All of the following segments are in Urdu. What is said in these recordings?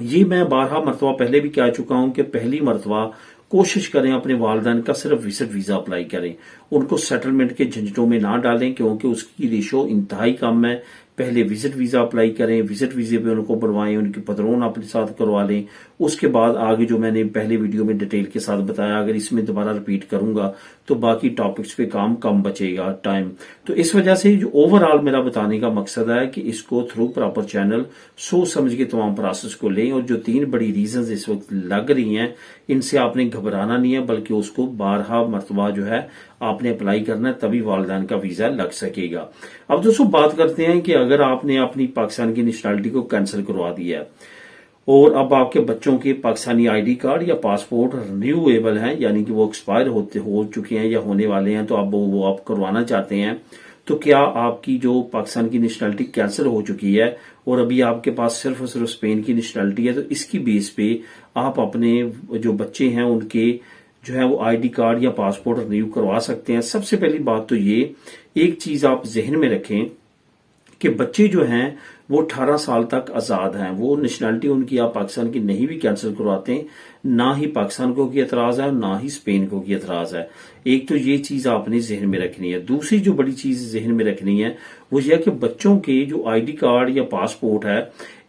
یہ میں بارہا مرتبہ پہلے بھی کہہ چکا ہوں کہ پہلی مرتبہ کوشش کریں اپنے والدین کا صرف وزٹ ویزا اپلائی کریں، ان کو سیٹلمنٹ کے جھنجھٹوں میں نہ ڈالیں کیونکہ اس کی ریشو انتہائی کم ہے۔ پہلے وزٹ ویزا اپلائی کریں، وزٹ ویزے پہ ان کو بنوائیں، ان کی پترون اپنے ساتھ کروا لیں، اس کے بعد آگے جو میں نے پہلے ویڈیو میں ڈیٹیل کے ساتھ بتایا، اگر اس میں دوبارہ ریپیٹ کروں گا تو باقی ٹاپکس پہ کام کم بچے گا ٹائم، تو اس وجہ سے جو اوور آل میرا بتانے کا مقصد ہے کہ اس کو تھرو پراپر چینل سوچ سمجھ کے تمام پروسیس کو لیں، اور جو 3 بڑی ریزنز اس وقت لگ رہی ہیں ان سے آپ نے گھبرانا نہیں ہے، بلکہ اس کو بارہا مرتبہ جو ہے آپ نے اپلائی کرنا ہے، تبھی والدین کا ویزا لگ سکے گا۔ اب دوستوں بات کرتے ہیں کہ اگر آپ نے اپنی پاکستان کی نیشنلٹی کو کینسل کروا دیا ہے اور اب آپ کے بچوں کے پاکستانی آئی ڈی کارڈ یا پاسپورٹ رینیویبل ہیں، یعنی کہ وہ ایکسپائر ہو چکے ہیں یا ہونے والے ہیں، تو اب وہ آپ کروانا چاہتے ہیں، تو کیا آپ کی جو پاکستان کی نیشنلٹی کینسل ہو چکی ہے اور ابھی آپ کے پاس صرف اور صرف اسپین کی نیشنلٹی ہے، تو اس کی بیس پہ آپ اپنے جو بچے ہیں ان کے جو ہے وہ آئی ڈی کارڈ یا پاسپورٹ رینیو کروا سکتے ہیں۔ سب سے پہلی بات تو یہ ایک چیز آپ ذہن میں رکھیں کہ بچے جو ہیں وہ 18 سال تک آزاد ہیں، وہ نیشنلٹی ان کی آپ پاکستان کی نہیں بھی کینسل کرواتے ہیں، نہ ہی پاکستان کو کی اعتراض ہے اور نہ ہی اسپین کو کی اعتراض ہے۔ ایک تو یہ چیز آپ نے ذہن میں رکھنی ہے۔ دوسری جو بڑی چیز ذہن میں رکھنی ہے وہ یہ کہ بچوں کے جو آئی ڈی کارڈ یا پاسپورٹ ہے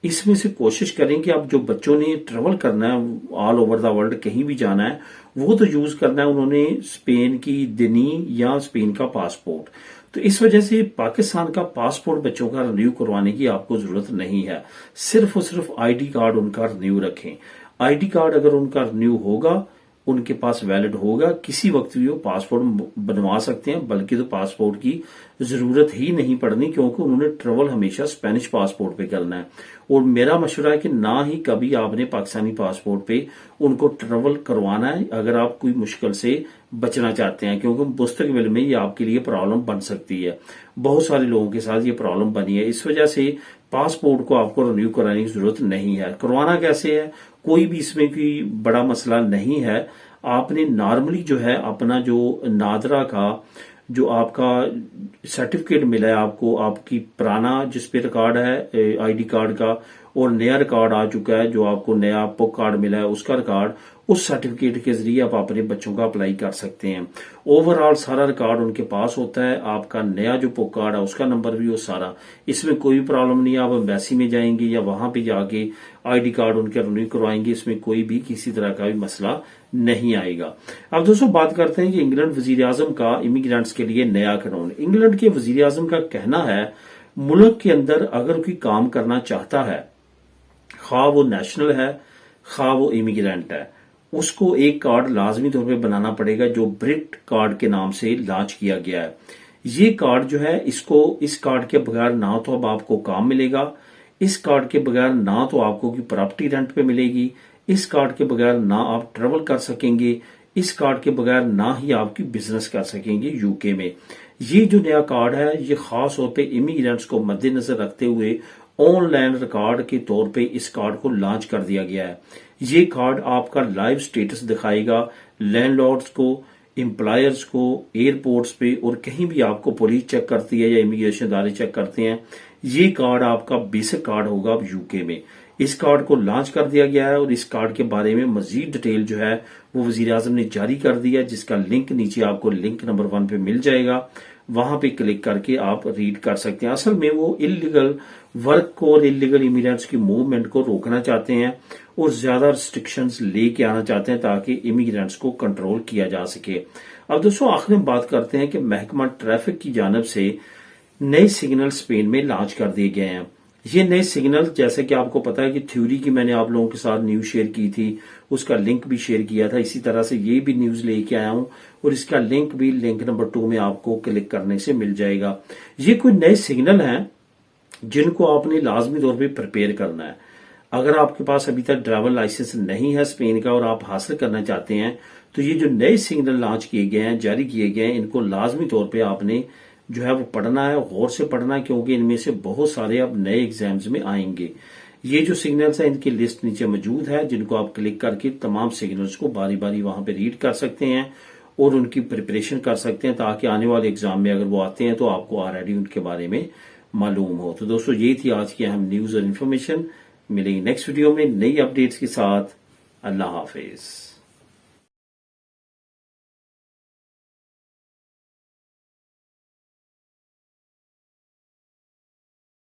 اس میں سے کوشش کریں کہ اب جو بچوں نے ٹریول کرنا ہے آل اوور دا ورلڈ کہیں بھی جانا ہے وہ تو یوز کرنا ہے انہوں نے اسپین کی دنی یا اسپین کا پاسپورٹ، تو اس وجہ سے پاکستان کا پاسپورٹ بچوں کا رینیو کروانے کی آپ کو ضرورت نہیں ہے، صرف اور صرف آئی ڈی کارڈ ان کا رینیو رکھیں۔ آئی ڈی کارڈ اگر ان کا رینیو ہوگا، ان کے پاس ویلڈ ہوگا، کسی وقت بھی وہ پاسپورٹ بنوا سکتے ہیں، بلکہ تو پاسپورٹ کی ضرورت ہی نہیں پڑنی کیونکہ انہوں نے ٹریول ہمیشہ اسپینش پاسپورٹ پہ کرنا ہے، اور میرا مشورہ ہے کہ نہ ہی کبھی آپ نے پاکستانی پاسپورٹ پہ ان کو ٹریول کروانا ہے اگر آپ کوئی مشکل سے بچنا چاہتے ہیں، کیونکہ مستقبل میں یہ آپ کے لیے پرابلم بن سکتی ہے۔ بہت سارے لوگوں کے ساتھ یہ پرابلم بنی ہے، اس وجہ سے پاسپورٹ کو آپ کو رینیو کرانے کی ضرورت نہیں ہے۔ کروانا کیسے ہے؟ کوئی بھی اس میں کوئی بڑا مسئلہ نہیں ہے، آپ نے نارملی جو ہے اپنا جو نادرا کا جو آپ کا سرٹیفکیٹ ملا ہے آپ کو، آپ کی پرانا جس پہ ریکارڈ ہے آئی ڈی کارڈ کا اور نیا ریکارڈ آ چکا ہے جو آپ کو نیا پوک کارڈ ملا ہے اس کا ریکارڈ، اس سرٹیفکیٹ کے ذریعے آپ اپنے بچوں کا اپلائی کر سکتے ہیں۔ اوور آل سارا ریکارڈ ان کے پاس ہوتا ہے، آپ کا نیا جو پوک کارڈ ہے اس کا نمبر بھی وہ سارا، اس میں کوئی پرابلم نہیں ہے۔ آپ ایمبیسی میں جائیں گے یا وہاں پہ جا کے آئی ڈی کارڈ ان کے رینیو کروائیں گے، اس میں کوئی بھی کسی طرح کا بھی مسئلہ نہیں آئے گا۔ اب دوستوں بات کرتے ہیں کہ انگلینڈ وزیر اعظم کا امیگرینٹس کے لیے نیا قانون۔ انگلینڈ کے وزیر اعظم کا کہنا ہے ملک کے اندر اگر کوئی کام کرنا چاہتا ہے، خواہ وہ نیشنل ہے خواہ وہ امیگرینٹ ہے، اس کو ایک کارڈ لازمی طور پہ بنانا پڑے گا جو برٹ کارڈ کے نام سے لانچ کیا گیا ہے۔ یہ کارڈ جو ہے اس کارڈ کے بغیر نہ تو اب آپ کو کام ملے گا، اس کارڈ کے بغیر نہ تو آپ کو کوئی پراپرٹی رینٹ پہ ملے گی، اس کارڈ کے بغیر نہ آپ ٹریول کر سکیں گے، اس کارڈ کے بغیر نہ ہی آپ کی بزنس کر سکیں گے یو کے میں۔ یہ جو نیا کارڈ ہے یہ خاص طور پہ امیگرینٹس کو مد نظر رکھتے ہوئے آن لائن ریکارڈ کے طور پہ اس کارڈ کو لانچ کر دیا گیا ہے۔ یہ کارڈ آپ کا لائیو سٹیٹس دکھائے گا لینڈ لارڈز کو، امپلائرز کو، ایئرپورٹس پہ، اور کہیں بھی آپ کو پولیس چیک کرتی ہے یا امیگریشن ادارے چیک کرتے ہیں، یہ کارڈ آپ کا بیسک کارڈ ہوگا اب یو کے میں۔ اس کارڈ کو لانچ کر دیا گیا ہے اور اس کارڈ کے بارے میں مزید ڈیٹیل جو ہے وہ وزیر اعظم نے جاری کر دی ہے، جس کا لنک نیچے آپ کو لنک نمبر 1 پہ مل جائے گا، وہاں پہ کلک کر کے آپ ریڈ کر سکتے ہیں۔ اصل میں وہ انلیگل ورک کو اور انلیگل امیگرینٹس کی موومنٹ کو روکنا چاہتے ہیں اور زیادہ ریسٹرکشنز لے کے آنا چاہتے ہیں تاکہ امیگرینٹس کو کنٹرول کیا جا سکے۔ اب دوستوں آخر میں بات کرتے ہیں کہ محکمہ ٹریفک کی جانب سے نئے سگنل اسپین میں لانچ کر دیے گئے ہیں۔ یہ نئے سگنل جیسے کہ آپ کو پتا ہے کہ تھیوری کی میں نے آپ لوگوں کے ساتھ نیوز شیئر کی تھی، اس کا لنک بھی شیئر کیا تھا، اسی طرح سے یہ بھی نیوز لے کے آیا ہوں اور اس کا لنک بھی لنک نمبر 2 میں آپ کو کلک کرنے سے مل جائے گا۔ یہ کوئی نئے سگنل ہیں جن کو آپ نے لازمی طور پہ پریپیئر کرنا ہے۔ اگر آپ کے پاس ابھی تک ڈرائیور لائسنس نہیں ہے اسپین کا اور آپ حاصل کرنا چاہتے ہیں تو یہ جو نئے سگنل لانچ کیے گئے ہیں، جاری کیے گئے ہیں، ان کو لازمی طور پہ آپ نے جو ہے وہ پڑھنا ہے، غور سے پڑھنا ہے، کیونکہ ان میں سے بہت سارے اب نئے ایگزامز میں آئیں گے۔ یہ جو سگنلز ہیں ان کی لسٹ نیچے موجود ہے جن کو آپ کلک کر کے تمام سگنلز کو باری باری وہاں پہ ریڈ کر سکتے ہیں اور ان کی پریپریشن کر سکتے ہیں تاکہ آنے والے ایگزام میں اگر وہ آتے ہیں تو آپ کو آلریڈی ان کے بارے میں معلوم ہو۔ تو دوستو یہ تھی آج کی اہم نیوز اور انفارمیشن۔ ملیں گے نیکسٹ ویڈیو میں نئی اپڈیٹس کے ساتھ. اللہ حافظ.